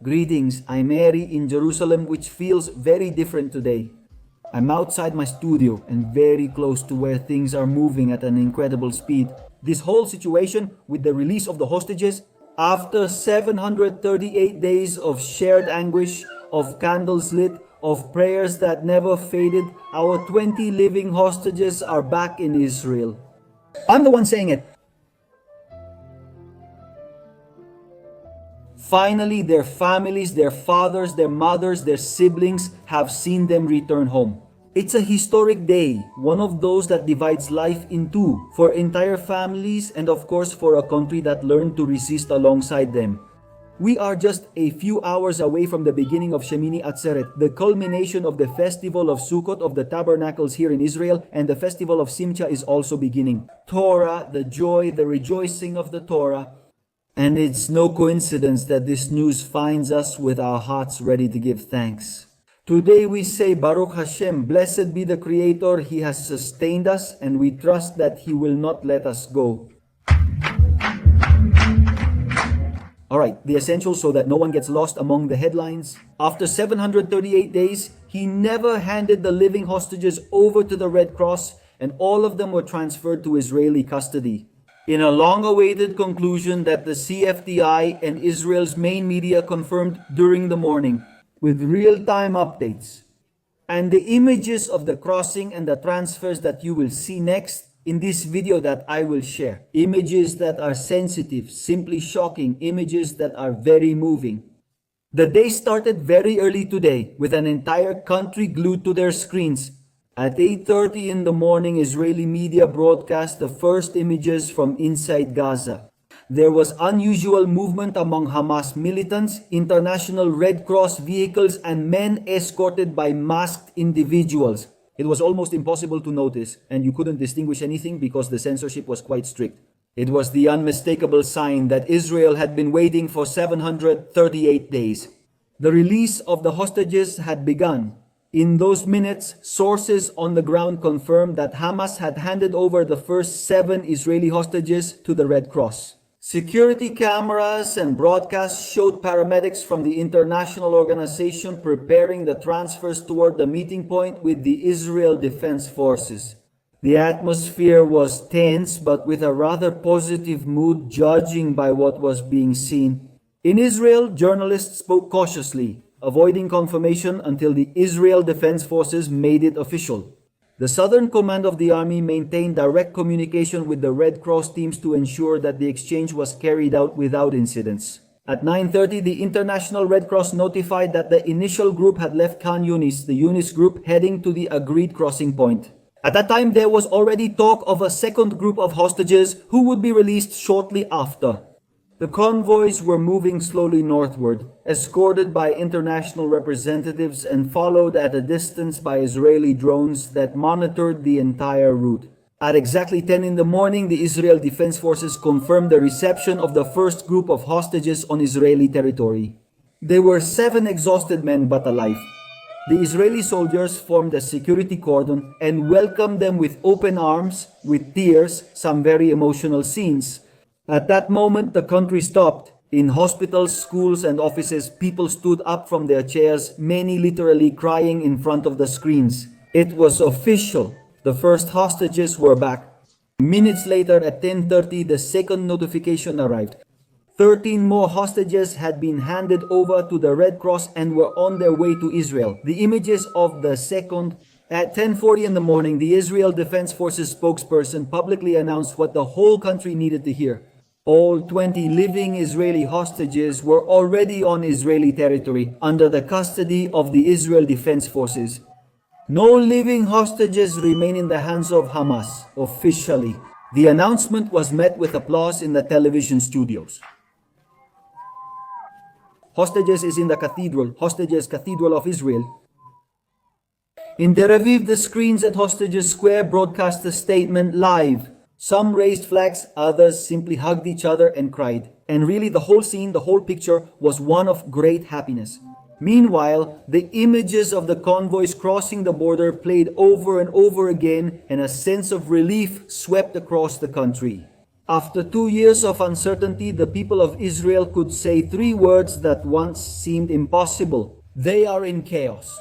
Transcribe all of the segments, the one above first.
Greetings, I'm Mary in Jerusalem, which feels very different today. I'm outside my studio and very close to where things are moving at an incredible speed. This whole situation with the release of the hostages, after 738 days of shared anguish, of candles lit, of prayers that never faded, our 20 living hostages are back in Israel. I'm the one saying it. Finally, their families, their fathers, their mothers, their siblings have seen them return home. It's a historic day, one of those that divides life in two, for entire families and of course for a country that learned to resist alongside them. We are just a few hours away from the beginning of Shemini Atzeret, the culmination of the festival of Sukkot of the Tabernacles here in Israel, and the festival of Simcha is also beginning. Torah, the joy, the rejoicing of the Torah. And it's no coincidence that this news finds us with our hearts ready to give thanks. Today we say, Baruch Hashem, blessed be the Creator, He has sustained us, and we trust that He will not let us go. Alright, the essentials so that no one gets lost among the headlines. After 738 days, He never handed the living hostages over to the Red Cross, and all of them were transferred to Israeli custody. In a long-awaited conclusion that the CFDI and Israel's main media confirmed during the morning, with real-time updates. And the images of the crossing and the transfers that you will see next in this video that I will share. Images that are sensitive, simply shocking, images that are very moving. The day started very early today with an entire country glued to their screens. At 8:30 in the morning, Israeli media broadcast the first images from inside Gaza. There was unusual movement among Hamas militants, international Red Cross vehicles, and men escorted by masked individuals. It was almost impossible to notice, and you couldn't distinguish anything because the censorship was quite strict. It was the unmistakable sign that Israel had been waiting for 738 days. The release of the hostages had begun. In those minutes, sources on the ground confirmed that Hamas had handed over the first 7 Israeli hostages to the Red Cross. Security cameras and broadcasts showed paramedics from the international organization preparing the transfers toward the meeting point with the Israel Defense Forces. The atmosphere was tense, but with a rather positive mood, judging by what was being seen. In Israel, journalists spoke cautiously, avoiding confirmation until the Israel Defense Forces made it official. The Southern Command of the Army maintained direct communication with the Red Cross teams to ensure that the exchange was carried out without incidents. At 9:30, the International Red Cross notified that the initial group had left Khan Yunis, the Yunis group heading to the agreed crossing point. At that time, there was already talk of a second group of hostages who would be released shortly after. The convoys were moving slowly northward, escorted by international representatives and followed at a distance by Israeli drones that monitored the entire route. At exactly 10 in the morning, the Israel Defense Forces confirmed the reception of the first group of hostages on Israeli territory. They were 7 exhausted men but alive. The Israeli soldiers formed a security cordon and welcomed them with open arms, with tears, some very emotional scenes. At that moment, the country stopped. In hospitals, schools, and offices, people stood up from their chairs, many literally crying in front of the screens. It was official. The first hostages were back. Minutes later, at 10:30, the second notification arrived. 13 more hostages had been handed over to the Red Cross and were on their way to Israel. The images of the second. At 10:40 in the morning, the Israel Defense Forces spokesperson publicly announced what the whole country needed to hear. All 20 living Israeli hostages were already on Israeli territory under the custody of the Israel Defense Forces. No living hostages remain in the hands of Hamas, officially. The announcement was met with applause in the television studios. Hostages is in the cathedral, Hostages Cathedral of Israel. In Tel Aviv, the screens at Hostages Square broadcast the statement live. Some raised flags, others simply hugged each other and cried. And really the whole scene, the whole picture was one of great happiness. Meanwhile, the images of the convoys crossing the border played over and over again, and a sense of relief swept across the country. After 2 years of uncertainty, the people of Israel could say three words that once seemed impossible. They are in chaos.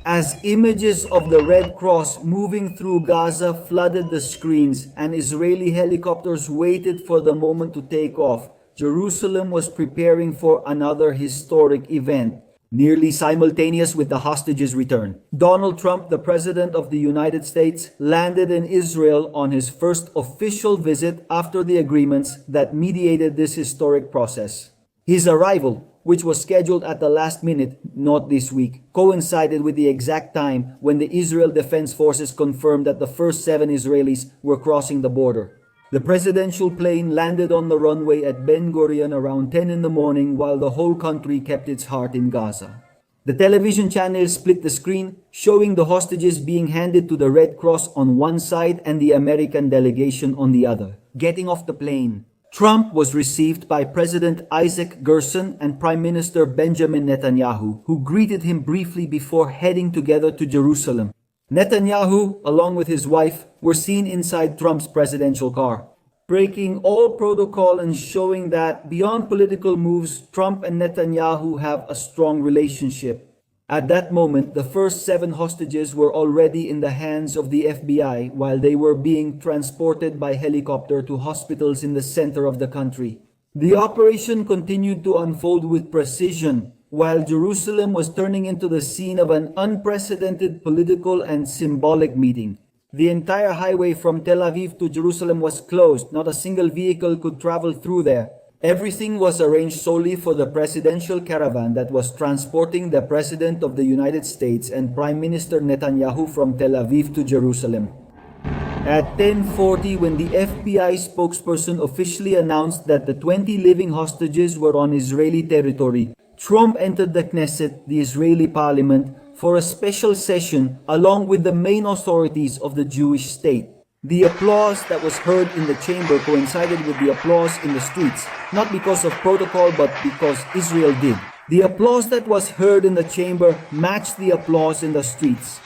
As images of the Red Cross moving through Gaza flooded the screens and Israeli helicopters waited for the moment to take off, Jerusalem was preparing for another historic event, nearly simultaneous with the hostages' return. Donald Trump, the President of the United States, landed in Israel on his first official visit after the agreements that mediated this historic process. His arrival, which was scheduled at the last minute, not this week, coincided with the exact time when the Israel Defense Forces confirmed that the first 7 Israelis were crossing the border. The presidential plane landed on the runway at Ben Gurion around 10 in the morning while the whole country kept its heart in Gaza. The television channel split the screen, showing the hostages being handed to the Red Cross on one side and the American delegation on the other. Getting off the plane, Trump was received by President Isaac Gerson and Prime Minister Benjamin Netanyahu, who greeted him briefly before heading together to Jerusalem. Netanyahu, along with his wife, were seen inside Trump's presidential car, breaking all protocol and showing that beyond political moves, Trump and Netanyahu have a strong relationship. At that moment, the first 7 hostages were already in the hands of the FBI while they were being transported by helicopter to hospitals in the center of the country. The operation continued to unfold with precision, while Jerusalem was turning into the scene of an unprecedented political and symbolic meeting. The entire highway from Tel Aviv to Jerusalem was closed. Not a single vehicle could travel through there. Everything was arranged solely for the presidential caravan that was transporting the President of the United States and Prime Minister Netanyahu from Tel Aviv to Jerusalem. At 10:40, when the FBI spokesperson officially announced that the 20 living hostages were on Israeli territory, Trump entered the Knesset, the Israeli parliament, for a special session along with the main authorities of the Jewish state. The applause that was heard in the chamber coincided with the applause in the streets, not because of protocol but because Israel did. The applause that was heard in the chamber matched the applause in the streets.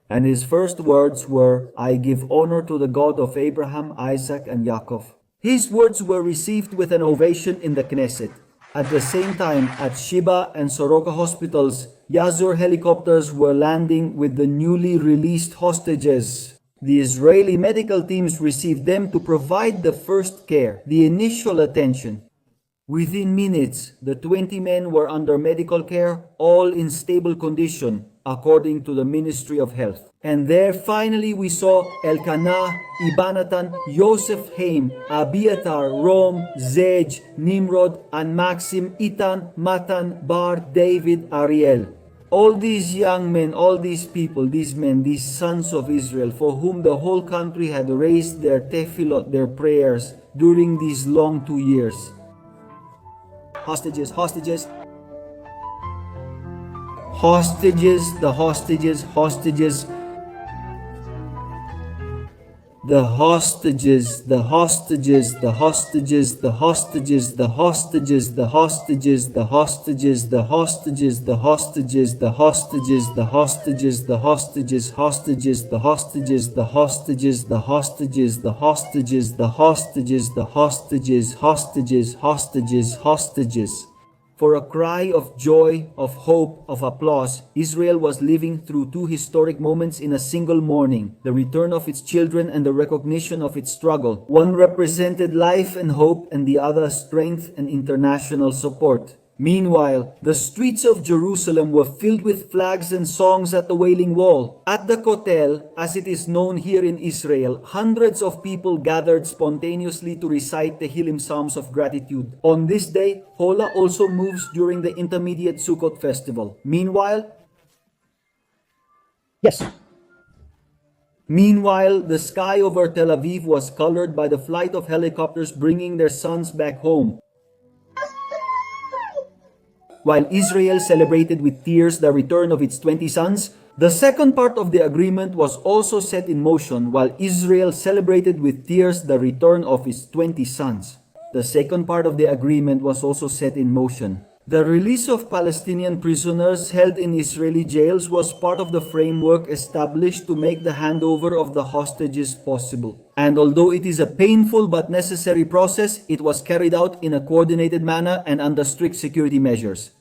And his first words were, "I give honor to the God of Abraham, Isaac, and Jacob." His words were received with an ovation in the Knesset. At the same time, at Sheba and Soroka hospitals, Yazur helicopters were landing with the newly released hostages. The Israeli medical teams received them to provide the first care, the initial attention. Within minutes, the 20 men were under medical care, all in stable condition, according to the Ministry of Health. And there finally we saw Elkanah, Ibanatan, Yosef Haim, Abiatar, Rom, Zej, Nimrod, and Maxim, Itan, Matan, Bar, David, Ariel. All these young men, all these people, these men, these sons of Israel, for whom the whole country had raised their tefillot, their prayers, during these long 2 years. Hostages, hostages, hostages, the hostages, hostages, the hostages, the hostages, the hostages, the hostages, the hostages, the hostages, the hostages, the hostages, the hostages, the hostages, the hostages, the hostages, hostages, the hostages, the hostages, the hostages, the hostages, the hostages, the hostages, hostages, hostages, hostages. For a cry of joy, of hope, of applause, Israel was living through 2 historic moments in a single morning, the return of its children and the recognition of its struggle. One represented life and hope, and the other strength and international support. Meanwhile, the streets of Jerusalem were filled with flags and songs at the Wailing Wall. At the Kotel, as it is known here in Israel, hundreds of people gathered spontaneously to recite the Tehillim Psalms of gratitude. On this day, Hola also moves during the intermediate Sukkot festival. Meanwhile, yes. Meanwhile, the sky over Tel Aviv was colored by the flight of helicopters bringing their sons back home. While Israel celebrated with tears the return of its 20 sons, the second part of the agreement was also set in motion while Israel celebrated with tears the return of its 20 sons. The second part of the agreement was also set in motion. The release of Palestinian prisoners held in Israeli jails was part of the framework established to make the handover of the hostages possible. And although it is a painful but necessary process, it was carried out in a coordinated manner and under strict security measures.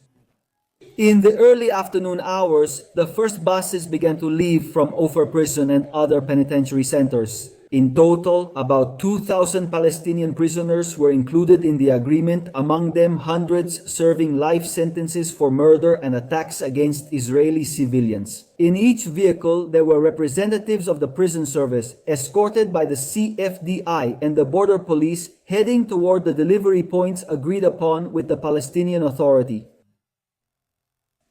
In the early afternoon hours, the first buses began to leave from Ofer prison and other penitentiary centers. In total, about 2,000 Palestinian prisoners were included in the agreement, among them hundreds serving life sentences for murder and attacks against Israeli civilians. In each vehicle, there were representatives of the prison service, escorted by the CFDI and the border police, heading toward the delivery points agreed upon with the Palestinian Authority.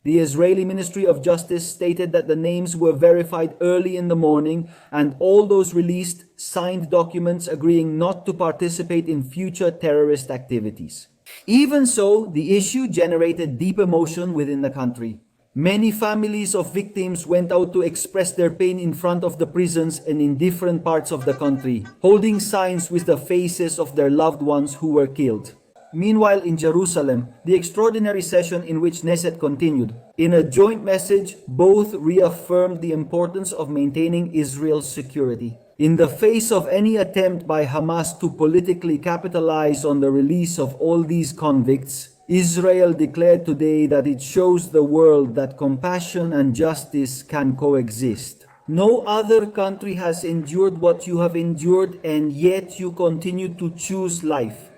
The Israeli Ministry of Justice stated that the names were verified early in the morning and all those released signed documents agreeing not to participate in future terrorist activities. Even so, the issue generated deep emotion within the country. Many families of victims went out to express their pain in front of the prisons and in different parts of the country, holding signs with the faces of their loved ones who were killed. Meanwhile, in Jerusalem, the extraordinary session in which Knesset continued. In a joint message, both reaffirmed the importance of maintaining Israel's security. In the face of any attempt by Hamas to politically capitalize on the release of all these convicts, Israel declared today that it shows the world that compassion and justice can coexist. No other country has endured what you have endured, and yet you continue to choose life.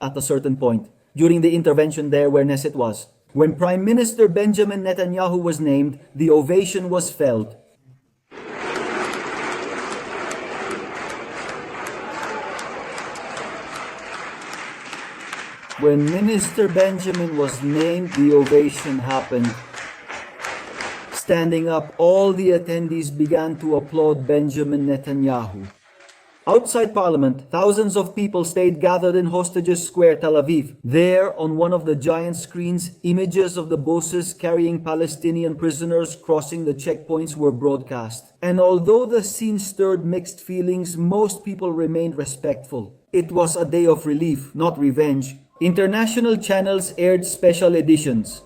At a certain point, during the intervention there where Knesset was, when Prime Minister Benjamin Netanyahu was named, the ovation was felt. When Minister Benjamin was named, the ovation happened. Standing up, all the attendees began to applaud Benjamin Netanyahu. Outside Parliament, thousands of people stayed gathered in Hostages Square, Tel Aviv. There, on one of the giant screens, images of the buses carrying Palestinian prisoners crossing the checkpoints were broadcast. And although the scene stirred mixed feelings, most people remained respectful. It was a day of relief, not revenge. International channels aired special editions.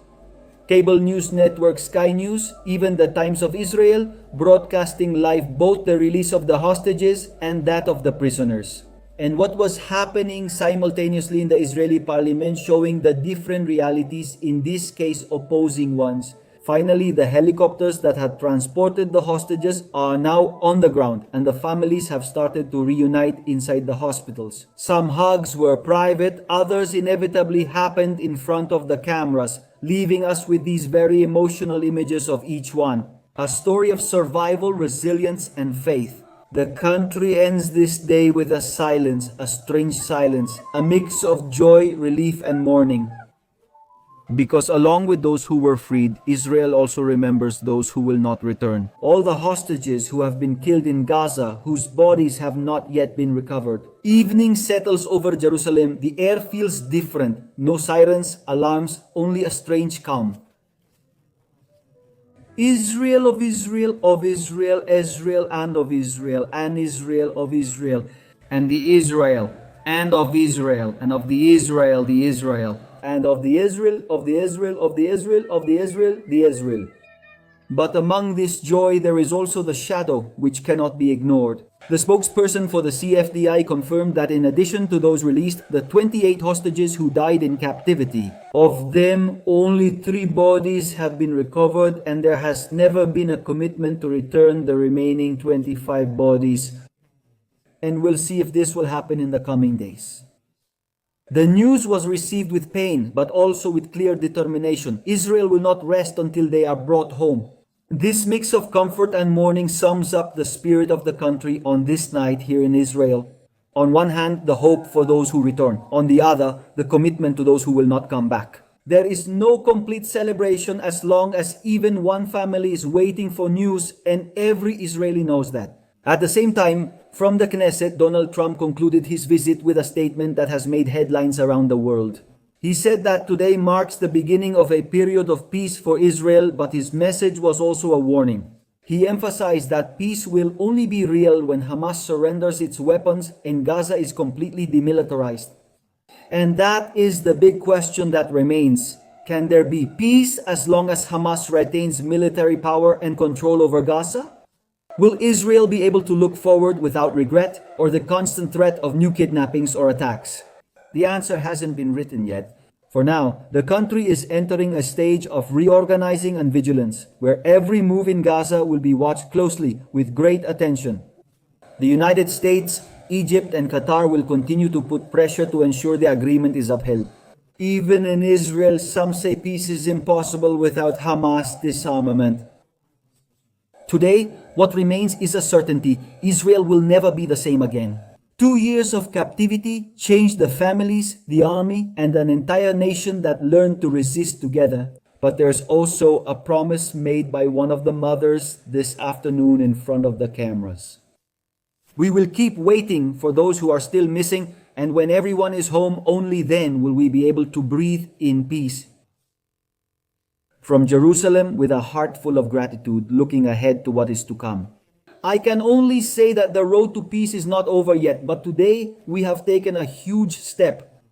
Cable news network Sky News, even the Times of Israel, broadcasting live both the release of the hostages and that of the prisoners. And what was happening simultaneously in the Israeli parliament, showing the different realities, in this case opposing ones. Finally, the helicopters that had transported the hostages are now on the ground, and the families have started to reunite inside the hospitals. Some hugs were private, others inevitably happened in front of the cameras, leaving us with these very emotional images of each one. A story of survival, resilience, and faith. The country ends this day with a silence, a strange silence, a mix of joy, relief, and mourning. Because along with those who were freed, Israel also remembers those who will not return. All the hostages who have been killed in Gaza, whose bodies have not yet been recovered. Evening settles over Jerusalem. The air feels different. No sirens, alarms, only a strange calm. Israel of Israel, of Israel, Israel and of Israel, and Israel of Israel, and the Israel, and of Israel, and of the Israel, the Israel, and of the Israel, of the Israel, of the Israel, of the Israel, the Israel. But among this joy there is also the shadow which cannot be ignored. The spokesperson for the CFDI confirmed that in addition to those released, the 28 hostages who died in captivity, of them only 3 bodies have been recovered, and there has never been a commitment to return the remaining 25 bodies. And we'll see if this will happen in the coming days. The news was received with pain, but also with clear determination. Israel will not rest until they are brought home. This mix of comfort and mourning sums up the spirit of the country on this night here in Israel. On one hand, the hope for those who return. On the other, the commitment to those who will not come back. There is no complete celebration as long as even one family is waiting for news, and every Israeli knows that. At the same time, from the Knesset, Donald Trump concluded his visit with a statement that has made headlines around the world. He said that today marks the beginning of a period of peace for Israel, but his message was also a warning. He emphasized that peace will only be real when Hamas surrenders its weapons and Gaza is completely demilitarized. And that is the big question that remains. Can there be peace as long as Hamas retains military power and control over Gaza? Will Israel be able to look forward without regret or the constant threat of new kidnappings or attacks? The answer hasn't been written yet. For now, the country is entering a stage of reorganizing and vigilance, where every move in Gaza will be watched closely with great attention. The United States, Egypt, and Qatar will continue to put pressure to ensure the agreement is upheld. Even in Israel, some say peace is impossible without Hamas disarmament. Today, what remains is a certainty: Israel will never be the same again. 2 years of captivity changed the families, the army, and an entire nation that learned to resist together. But there's also a promise made by one of the mothers this afternoon in front of the cameras. We will keep waiting for those who are still missing, and when everyone is home, only then will we be able to breathe in peace. From Jerusalem, with a heart full of gratitude, looking ahead to what is to come. I can only say that the road to peace is not over yet, but today we have taken a huge step.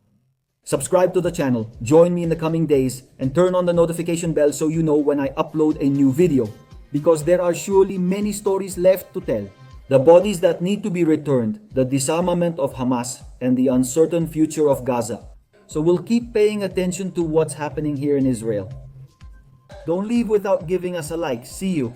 Subscribe to the channel, join me in the coming days, and turn on the notification bell so you know when I upload a new video. Because there are surely many stories left to tell. The bodies that need to be returned, the disarmament of Hamas, and the uncertain future of Gaza. So we'll keep paying attention to what's happening here in Israel. Don't leave without giving us a like. See you.